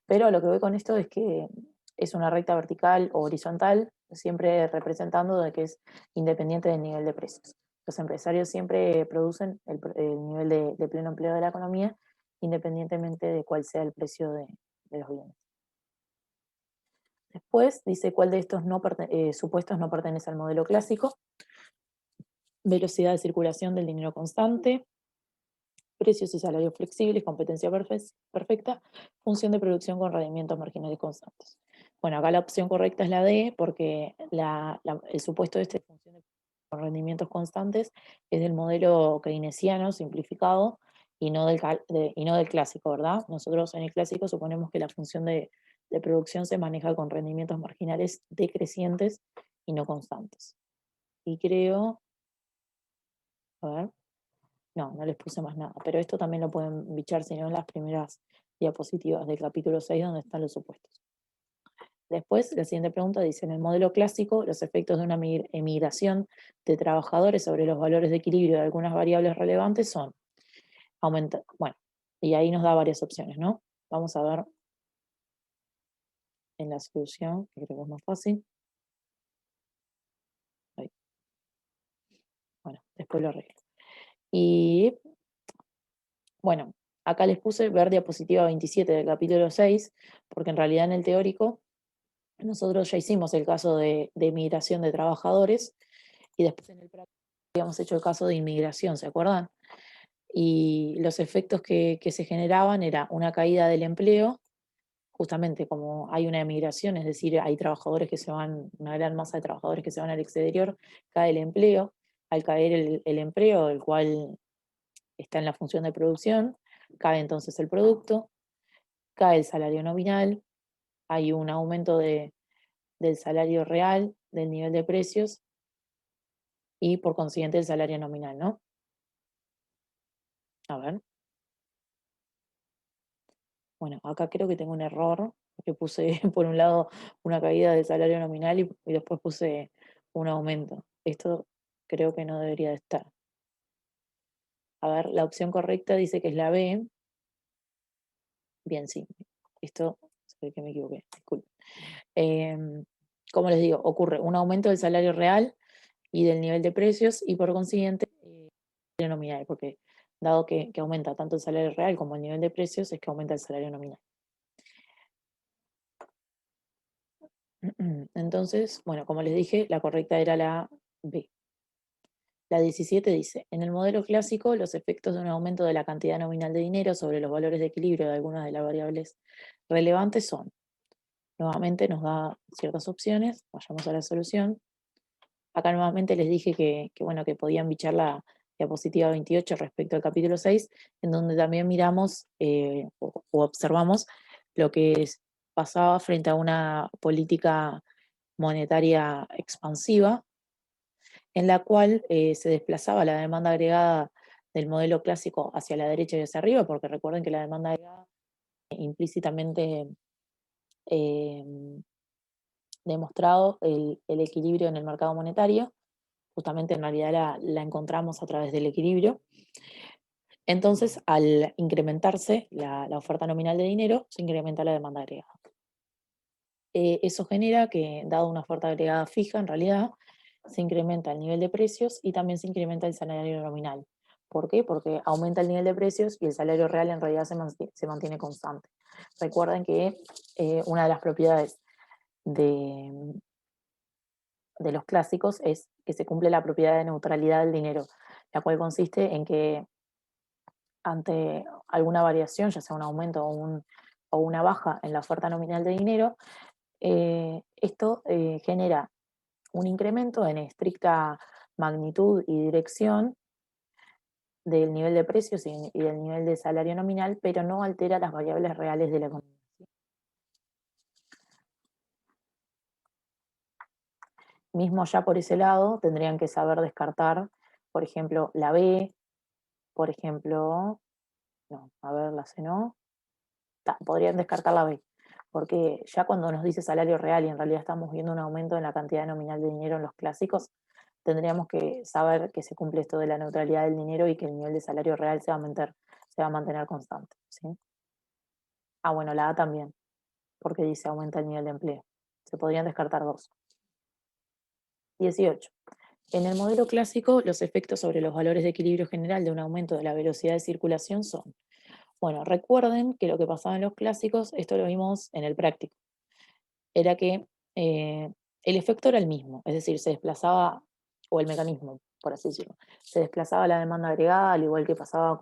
Pero lo que voy con esto es que es una recta vertical o horizontal, siempre representando de que es independiente del nivel de precios. Los empresarios siempre producen el nivel de pleno empleo de la economía, independientemente de cuál sea el precio de los bienes. Después dice cuál de estos supuestos no pertenece al modelo clásico: velocidad de circulación del dinero constante, precios y salarios flexibles, competencia perfecta, función de producción con rendimientos marginales constantes. Bueno, acá la opción correcta es la D, porque el supuesto de este función de con rendimientos constantes es del modelo keynesiano simplificado y no del clásico, ¿verdad? Nosotros en el clásico suponemos que la función de producción se maneja con rendimientos marginales decrecientes y no constantes. Y creo, a ver, no les puse más nada, pero esto también lo pueden bichar, si no, en las primeras diapositivas del capítulo 6, donde están los supuestos. Después, la siguiente pregunta dice: en el modelo clásico, los efectos de una emigración de trabajadores sobre los valores de equilibrio de algunas variables relevantes son aumentar, bueno, y ahí nos da varias opciones, ¿no? Vamos a ver en la solución, que creo que es más fácil. Ahí. Bueno, después lo arreglo. Y bueno, acá les puse ver diapositiva 27 del capítulo 6, porque en realidad en el teórico nosotros ya hicimos el caso de migración de trabajadores y después en el práctico habíamos hecho el caso de inmigración, ¿se acuerdan? Y los efectos que se generaban era una caída del empleo, justamente como hay una emigración, es decir, hay trabajadores que se van, una gran masa de trabajadores que se van al exterior, cae el empleo. Al caer el empleo, el cual está en la función de producción, cae entonces el producto, cae el salario nominal, hay un aumento del salario real, del nivel de precios y por consiguiente el salario nominal, ¿no? A ver, bueno, acá creo que tengo un error, que puse por un lado una caída del salario nominal y después puse un aumento. Esto creo que no debería de estar. A ver, la opción correcta dice que es la B. Bien, sí, esto se ve que me equivoqué, disculpen. Como les digo, ocurre un aumento del salario real y del nivel de precios y por consiguiente salario nominal, porque dado que aumenta tanto el salario real como el nivel de precios, es que aumenta el salario nominal. Entonces, bueno, como les dije, la correcta era la B. La 17 dice: en el modelo clásico, los efectos de un aumento de la cantidad nominal de dinero sobre los valores de equilibrio de algunas de las variables relevantes son. Nuevamente nos da ciertas opciones, vayamos a la solución. Acá nuevamente les dije bueno, que podían bichar la diapositiva 28 respecto al capítulo 6, en donde también miramos o observamos lo que pasaba frente a una política monetaria expansiva, en la cual se desplazaba la demanda agregada del modelo clásico hacia la derecha y hacia arriba, porque recuerden que la demanda agregada implícitamente eh, demostrado el equilibrio en el mercado monetario. Justamente en realidad la encontramos a través del equilibrio. Entonces, al incrementarse la oferta nominal de dinero, se incrementa la demanda agregada. Eso genera que, dado una oferta agregada fija, en realidad, se incrementa el nivel de precios y también se incrementa el salario nominal. ¿Por qué? Porque aumenta el nivel de precios y el salario real en realidad se mantiene constante. Recuerden que una de las propiedades de, de los clásicos es que se cumple la propiedad de neutralidad del dinero, la cual consiste en que ante alguna variación, ya sea un aumento o una baja en la oferta nominal de dinero, esto genera un incremento en estricta magnitud y dirección del nivel de precios y del nivel de salario nominal, pero no altera las variables reales de la economía. Mismo ya por ese lado, tendrían que saber descartar, por ejemplo, la B, por ejemplo, no, a ver, la C no, podrían descartar la B, porque ya cuando nos dice salario real y en realidad estamos viendo un aumento en la cantidad nominal de dinero en los clásicos, tendríamos que saber que se cumple esto de la neutralidad del dinero y que el nivel de salario real se va a mantener constante, ¿sí? Ah, bueno, la A también, porque dice aumenta el nivel de empleo. Se podrían descartar dos. 18. En el modelo clásico, los efectos sobre los valores de equilibrio general de un aumento de la velocidad de circulación son, bueno, recuerden que lo que pasaba en los clásicos, esto lo vimos en el práctico, era que el efecto era el mismo, es decir, se desplazaba, o el mecanismo, por así decirlo, se desplazaba la demanda agregada, al igual que pasaba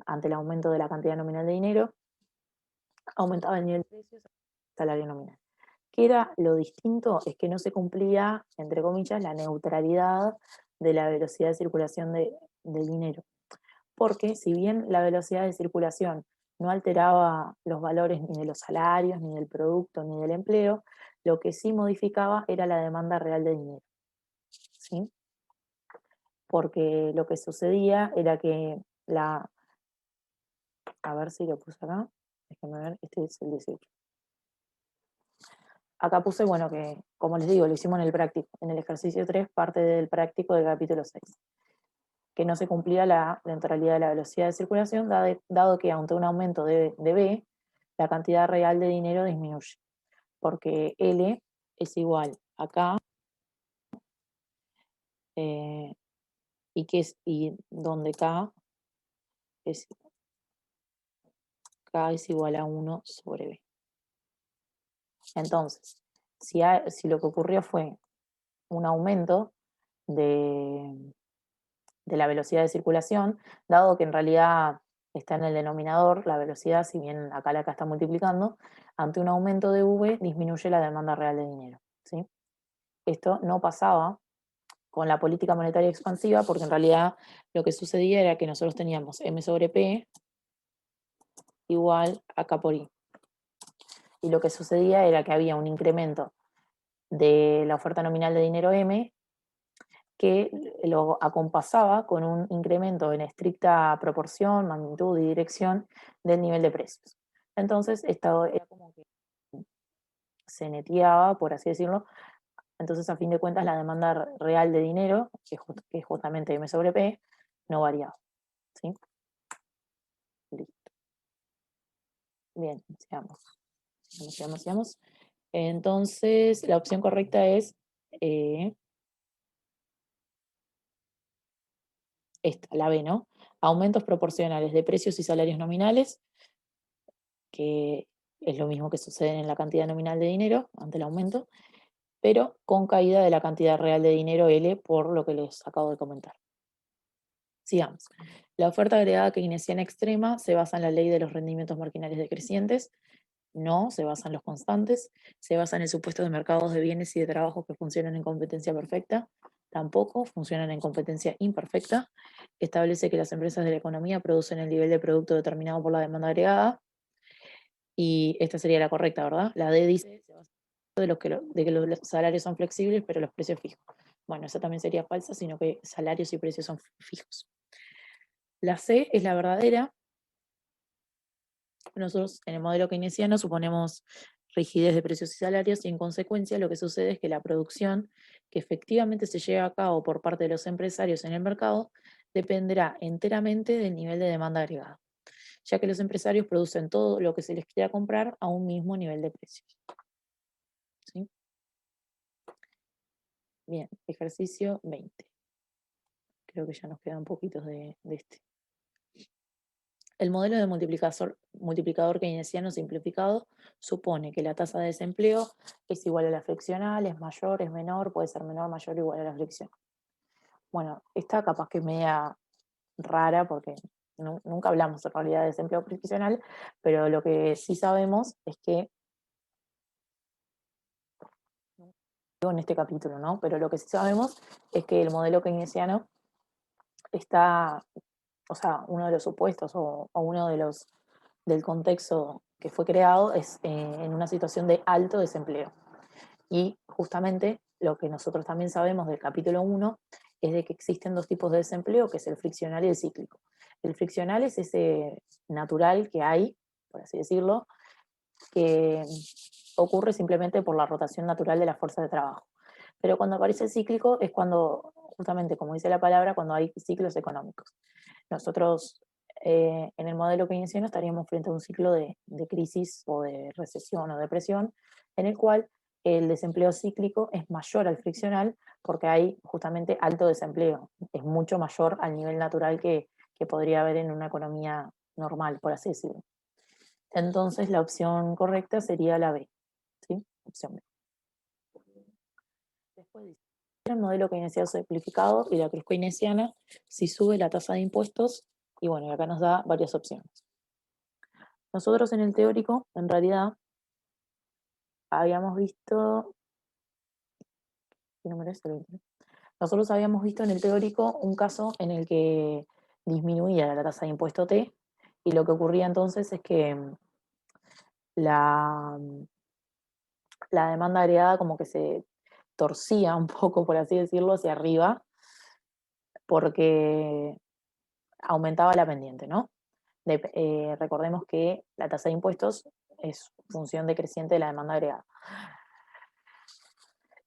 ante el aumento de la cantidad nominal de dinero, aumentaba el nivel de precios, salario nominal. ¿Qué era lo distinto? Es que no se cumplía, entre comillas, la neutralidad de la velocidad de circulación del dinero. Porque si bien la velocidad de circulación no alteraba los valores ni de los salarios, ni del producto, ni del empleo, lo que sí modificaba era la demanda real de dinero, ¿sí? Porque lo que sucedía era que a ver si lo puse acá, déjenme ver, este es el 18. Acá puse, bueno, que como les digo, lo hicimos en el práctico, en el ejercicio 3, parte del práctico del capítulo 6, que no se cumplía la neutralidad de la velocidad de circulación, dado que ante un aumento de B, la cantidad real de dinero disminuye, porque L es igual a K, eh, y donde es, K es igual a 1 sobre B. Entonces, si lo que ocurrió fue un aumento de, de la velocidad de circulación, dado que en realidad está en el denominador, la velocidad, si bien acá la K está multiplicando, ante un aumento de V disminuye la demanda real de dinero, ¿sí? Esto no pasaba con la política monetaria expansiva, porque en realidad lo que sucedía era que nosotros teníamos M sobre P igual a K por I. Y lo que sucedía era que había un incremento de la oferta nominal de dinero M que lo acompasaba con un incremento en estricta proporción, magnitud y dirección del nivel de precios. Entonces, esto era como que se neteaba, por así decirlo. Entonces, a fin de cuentas, la demanda real de dinero, que es justamente M sobre P, no variaba, ¿sí? Listo. Bien, sigamos. Entonces, la opción correcta es eh, esta, la B, ¿no? Aumentos proporcionales de precios y salarios nominales, que es lo mismo que sucede en la cantidad nominal de dinero ante el aumento, pero con caída de la cantidad real de dinero L por lo que les acabo de comentar. Sigamos. La oferta agregada keynesiana extrema se basa en la ley de los rendimientos marginales decrecientes. No, se basa en los constantes. Se basa en el supuesto de mercados de bienes y de trabajos que funcionan en competencia perfecta. Tampoco funcionan en competencia imperfecta. Establece que las empresas de la economía producen el nivel de producto determinado por la demanda agregada. Y esta sería la correcta, ¿verdad? La D dice se basa de que los salarios son flexibles, pero los precios fijos. Bueno, esa también sería falsa, sino que salarios y precios son fijos. La C es la verdadera. Nosotros en el modelo keynesiano suponemos rigidez de precios y salarios y en consecuencia lo que sucede es que la producción que efectivamente se lleva a cabo por parte de los empresarios en el mercado dependerá enteramente del nivel de demanda agregada, ya que los empresarios producen todo lo que se les quiera comprar a un mismo nivel de precios. ¿Sí? Bien, ejercicio 20. Creo que ya nos quedan poquitos de este. El modelo de multiplicador keynesiano simplificado supone que la tasa de desempleo es igual a la friccional, es mayor, es menor, puede ser menor, mayor o igual a la fricción. Bueno, esta capaz que es media rara porque nunca hablamos en realidad de desempleo friccional, pero lo que sí sabemos es que, en este capítulo, ¿no? Pero lo que sí sabemos es que el modelo keynesiano está, o sea, uno de los supuestos o uno de los del contexto que fue creado es en una situación de alto desempleo. Y justamente lo que nosotros también sabemos del capítulo 1 es de que existen dos tipos de desempleo, que es el friccional y el cíclico. El friccional es ese natural que hay, por así decirlo, que ocurre simplemente por la rotación natural de la fuerza de trabajo. Pero cuando aparece el cíclico es cuando, justamente como dice la palabra, cuando hay ciclos económicos. Nosotros en el modelo keynesiano estaríamos frente a un ciclo de crisis o de recesión o depresión, en el cual el desempleo cíclico es mayor al friccional porque hay justamente alto desempleo, es mucho mayor al nivel natural que podría haber en una economía normal, por así decirlo. Entonces la opción correcta sería la B, ¿sí? Opción B. Después dice, el modelo keynesiano simplificado y la cruz keynesiana si sube la tasa de impuestos, y bueno, y acá nos da varias opciones. Nosotros en el teórico, en realidad, habíamos visto, ¿qué número es el 20? Nosotros habíamos visto en el teórico un caso en el que disminuía la tasa de impuesto T, y lo que ocurría entonces es que la, la demanda agregada como que se torcía un poco, por así decirlo, hacia arriba, porque aumentaba la pendiente, ¿no? Recordemos que la tasa de impuestos es función decreciente de la demanda agregada.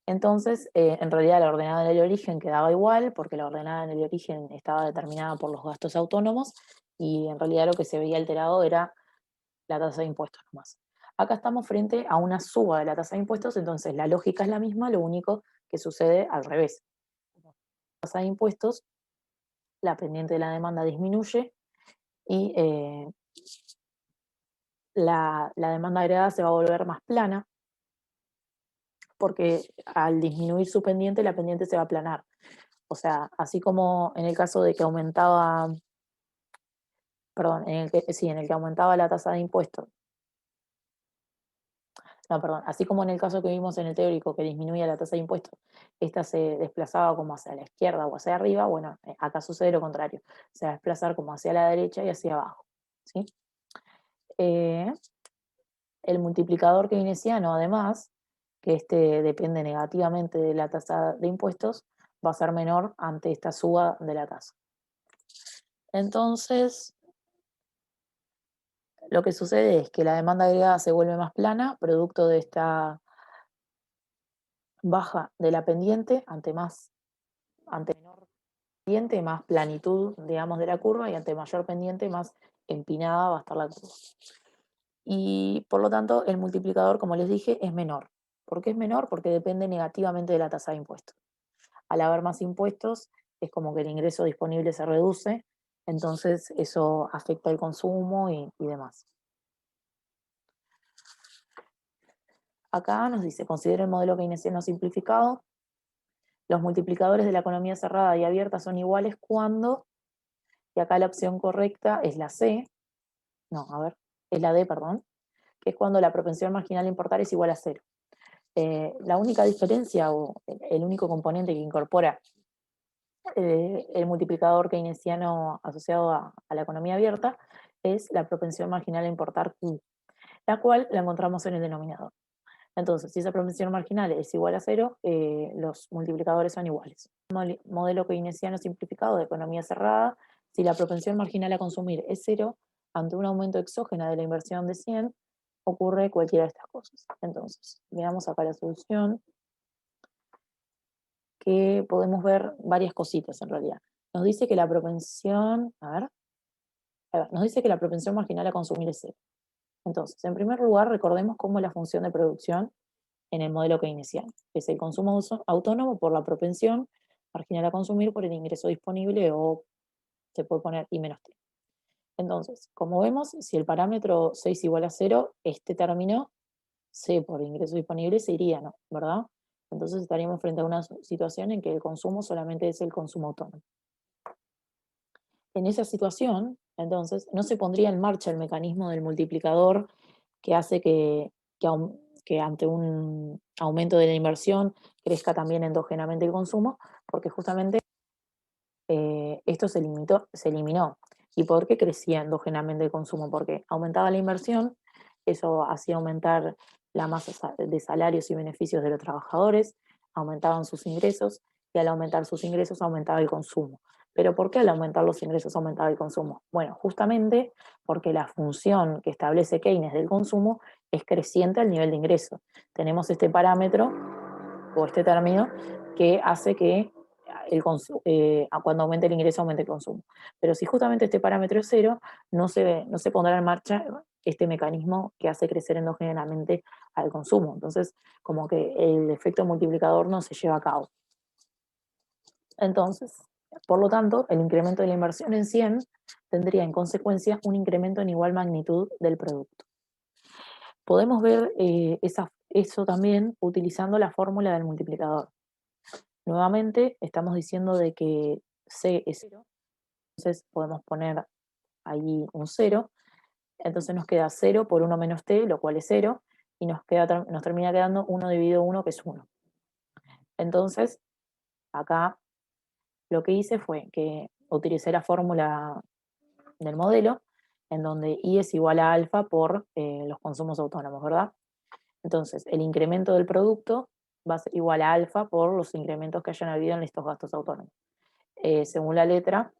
Entonces, en realidad la ordenada en el origen quedaba igual, porque la ordenada en el origen estaba determinada por los gastos autónomos, y en realidad lo que se veía alterado era la tasa de impuestos nomás. Acá estamos frente a una suba de la tasa de impuestos, entonces la lógica es la misma, lo único que sucede al revés. La tasa de impuestos, la pendiente de la demanda disminuye y la demanda agregada se va a volver más plana, porque al disminuir su pendiente, la pendiente se va a aplanar. O sea, así como en el caso de que aumentaba, perdón, en el que aumentaba la tasa de impuestos, no, perdón, así como en el caso que vimos en el teórico que disminuía la tasa de impuestos, esta se desplazaba como hacia la izquierda o hacia arriba, bueno, acá sucede lo contrario, se va a desplazar como hacia la derecha y hacia abajo, ¿sí? Eh, el multiplicador keynesiano, además, que este depende negativamente de la tasa de impuestos, va a ser menor ante esta suba de la tasa. Entonces, lo que sucede es que la demanda agregada se vuelve más plana, producto de esta baja de la pendiente, ante menor pendiente, más planitud, digamos, de la curva, y ante mayor pendiente, más empinada va a estar la curva. Y por lo tanto, el multiplicador, como les dije, es menor. ¿Por qué es menor? Porque depende negativamente de la tasa de impuestos. Al haber más impuestos, es como que el ingreso disponible se reduce, entonces eso afecta el consumo y demás. Acá nos dice, considera el modelo keynesiano simplificado. Los multiplicadores de la economía cerrada y abierta son iguales cuando, y acá la opción correcta es la C, no, a ver, es la D, perdón, que es cuando la propensión marginal a importar es igual a cero. La única diferencia o el único componente que incorpora el multiplicador keynesiano asociado a la economía abierta es la propensión marginal a importar Q, la cual la encontramos en el denominador. Entonces, si esa propensión marginal es igual a cero, los multiplicadores son iguales. Modelo keynesiano simplificado de economía cerrada, si la propensión marginal a consumir es cero, ante un aumento exógeno de la inversión de 100, ocurre cualquiera de estas cosas. Entonces, veamos acá la solución, que podemos ver varias cositas en realidad. Nos dice que la propensión, a ver, nos dice que la propensión marginal a consumir es cero. Entonces, en primer lugar, recordemos cómo es la función de producción en el modelo keynesiano, que es el consumo autónomo por la propensión marginal a consumir por el ingreso disponible, o se puede poner I menos T. Entonces, como vemos, si el parámetro 6 igual a 0, este término C por ingreso disponible se iría, ¿no? ¿Verdad? Entonces estaríamos frente a una situación en que el consumo solamente es el consumo autónomo. En esa situación, entonces, no se pondría en marcha el mecanismo del multiplicador que hace que ante un aumento de la inversión crezca también endógenamente el consumo, porque justamente esto se eliminó. ¿Y por qué crecía endógenamente el consumo? Porque aumentaba la inversión, eso hacía aumentar la masa de salarios y beneficios de los trabajadores, aumentaban sus ingresos y al aumentar sus ingresos aumentaba el consumo. ¿Pero por qué al aumentar los ingresos aumentaba el consumo? Bueno, justamente porque la función que establece Keynes del consumo es creciente al nivel de ingreso. Tenemos este parámetro o este término que hace que cuando aumente el ingreso aumente el consumo. Pero si justamente este parámetro es cero, no se pondrá en marcha este mecanismo que hace crecer endógenamente al consumo. Entonces, como que el efecto multiplicador no se lleva a cabo. Entonces, por lo tanto, el incremento de la inversión en 100 tendría en consecuencia un incremento en igual magnitud del producto. Podemos ver eso también utilizando la fórmula del multiplicador. Nuevamente estamos diciendo de que C es cero, entonces podemos poner ahí un cero, entonces nos queda 0 por 1 menos t, lo cual es 0, y nos termina quedando 1 dividido 1, que es 1. Entonces, acá lo que hice fue que utilicé la fórmula del modelo, en donde I es igual a alfa por los consumos autónomos, ¿verdad? Entonces, el incremento del producto va a ser igual a alfa por los incrementos que hayan habido en estos gastos autónomos. Según la letra,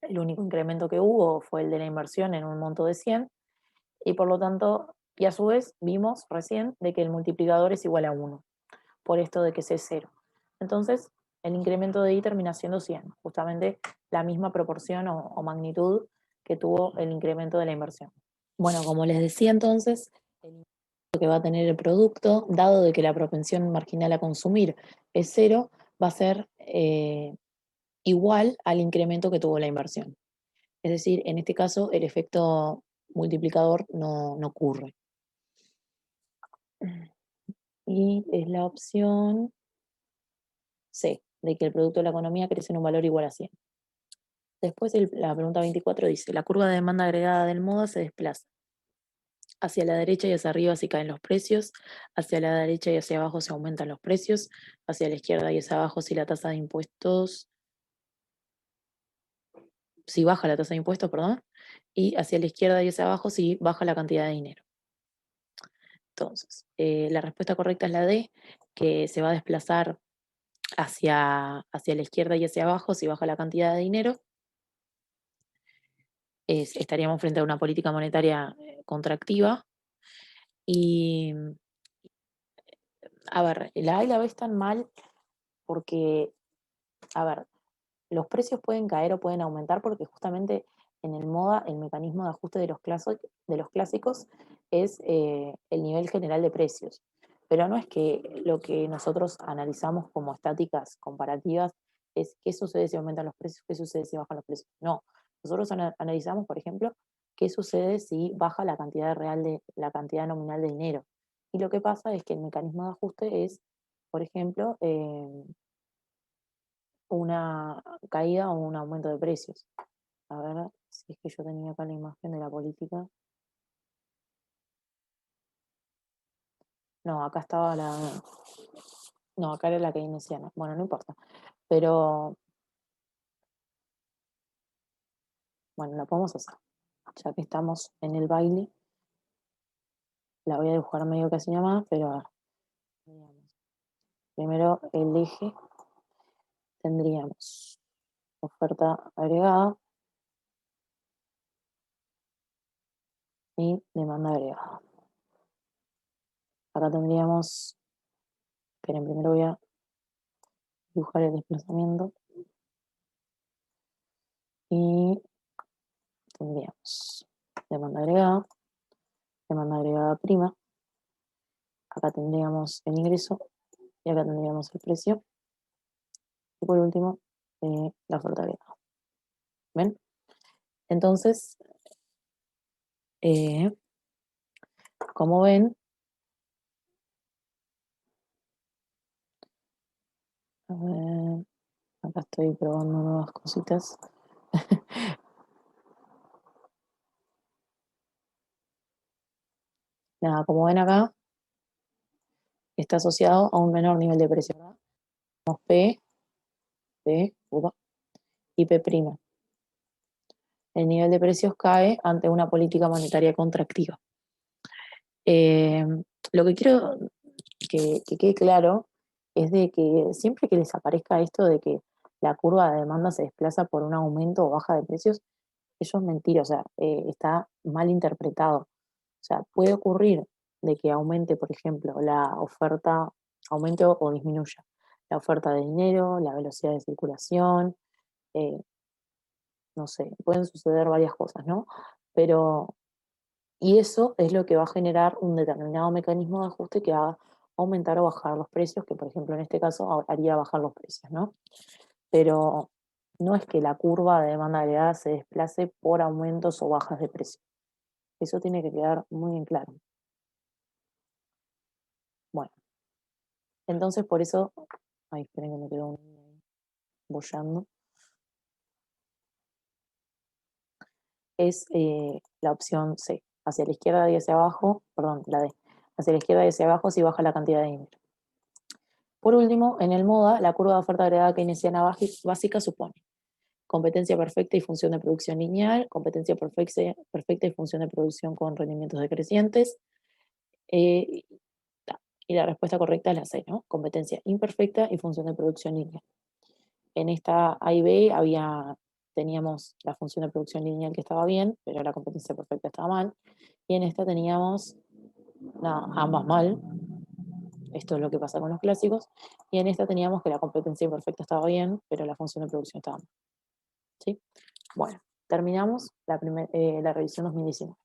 el único incremento que hubo fue el de la inversión en un monto de 100, y por lo tanto, y a su vez vimos recién de que el multiplicador es igual a 1, por esto de que C es 0. Entonces, el incremento de I termina siendo 100, justamente la misma proporción o magnitud que tuvo el incremento de la inversión. Bueno, como les decía entonces, el incremento que va a tener el producto, dado de que la propensión marginal a consumir es 0, va a ser igual al incremento que tuvo la inversión. Es decir, en este caso el efecto multiplicador no ocurre. Y es la opción C, de que el producto de la economía crece en un valor igual a 100. Después la pregunta 24 dice, la curva de demanda agregada del MODA se desplaza hacia la derecha y hacia arriba si caen los precios, hacia la derecha y hacia abajo si aumentan los precios, hacia la izquierda y hacia abajo si la tasa de impuestos, si baja la tasa de impuestos, perdón, y hacia la izquierda y hacia abajo si baja la cantidad de dinero. Entonces, la respuesta correcta es la D, que se va a desplazar hacia la izquierda y hacia abajo si baja la cantidad de dinero. Estaríamos frente a una política monetaria contractiva. Y, a ver, la A y la B están mal porque, a ver, los precios pueden caer o pueden aumentar porque justamente en el MODA el mecanismo de ajuste de los clásicos es el nivel general de precios. Pero no es que lo que nosotros analizamos como estáticas comparativas es qué sucede si aumentan los precios, qué sucede si bajan los precios. No, nosotros analizamos, por ejemplo, qué sucede si baja la cantidad nominal de dinero. Y lo que pasa es que el mecanismo de ajuste es, por ejemplo, una caída o un aumento de precios. A ver si es que yo tenía acá la imagen de la política. No, acá estaba la. No, acá era la keynesiana. Bueno, no importa. Pero, bueno, la podemos hacer. Ya que estamos en el baile, la voy a dibujar medio que así nomás, pero a ver. Primero el eje, tendríamos oferta agregada y demanda agregada. Acá tendríamos, esperen, primero voy a dibujar el desplazamiento y tendríamos demanda agregada prima, acá tendríamos el ingreso y acá tendríamos el precio y por último la oferta agregada. ¿Ven? Entonces, eh, como ven, a ver, acá estoy probando nuevas cositas Nada, como ven acá, está asociado a un menor nivel de precio, ¿verdad? Tenemos P y P'. El nivel de precios cae ante una política monetaria contractiva. Eh, lo que quiero que quede claro es de que siempre que les aparezca esto de que la curva de demanda se desplaza por un aumento o baja de precios, eso es mentira, o sea, está mal interpretado. O sea, puede ocurrir de que aumente, por ejemplo, la oferta, aumente o disminuya la oferta de dinero, la velocidad de circulación, eh, no sé, pueden suceder varias cosas, ¿no? Pero, y eso es lo que va a generar un determinado mecanismo de ajuste que haga aumentar o bajar los precios, que por ejemplo en este caso haría bajar los precios, ¿no? Pero no es que la curva de demanda agregada se desplace por aumentos o bajas de precio. Eso tiene que quedar muy en claro. Bueno, entonces por eso, ay, esperen que me quedó un niño ahí boyando, es la opción C, hacia la izquierda y hacia abajo, perdón, la D, hacia la izquierda y hacia abajo si baja la cantidad de dinero. Por último, en el MODA, la curva de oferta agregada keynesiana básica supone competencia perfecta y función de producción lineal, competencia perfecta y función de producción con rendimientos decrecientes, eh, y la respuesta correcta es la C, ¿no? Competencia imperfecta y función de producción lineal. En esta A y B teníamos la función de producción lineal que estaba bien, pero la competencia perfecta estaba mal. Y en esta teníamos ambas mal. Esto es lo que pasa con los clásicos. Y en esta teníamos que la competencia imperfecta estaba bien, pero la función de producción estaba mal. ¿Sí? Bueno, terminamos la revisión 2019.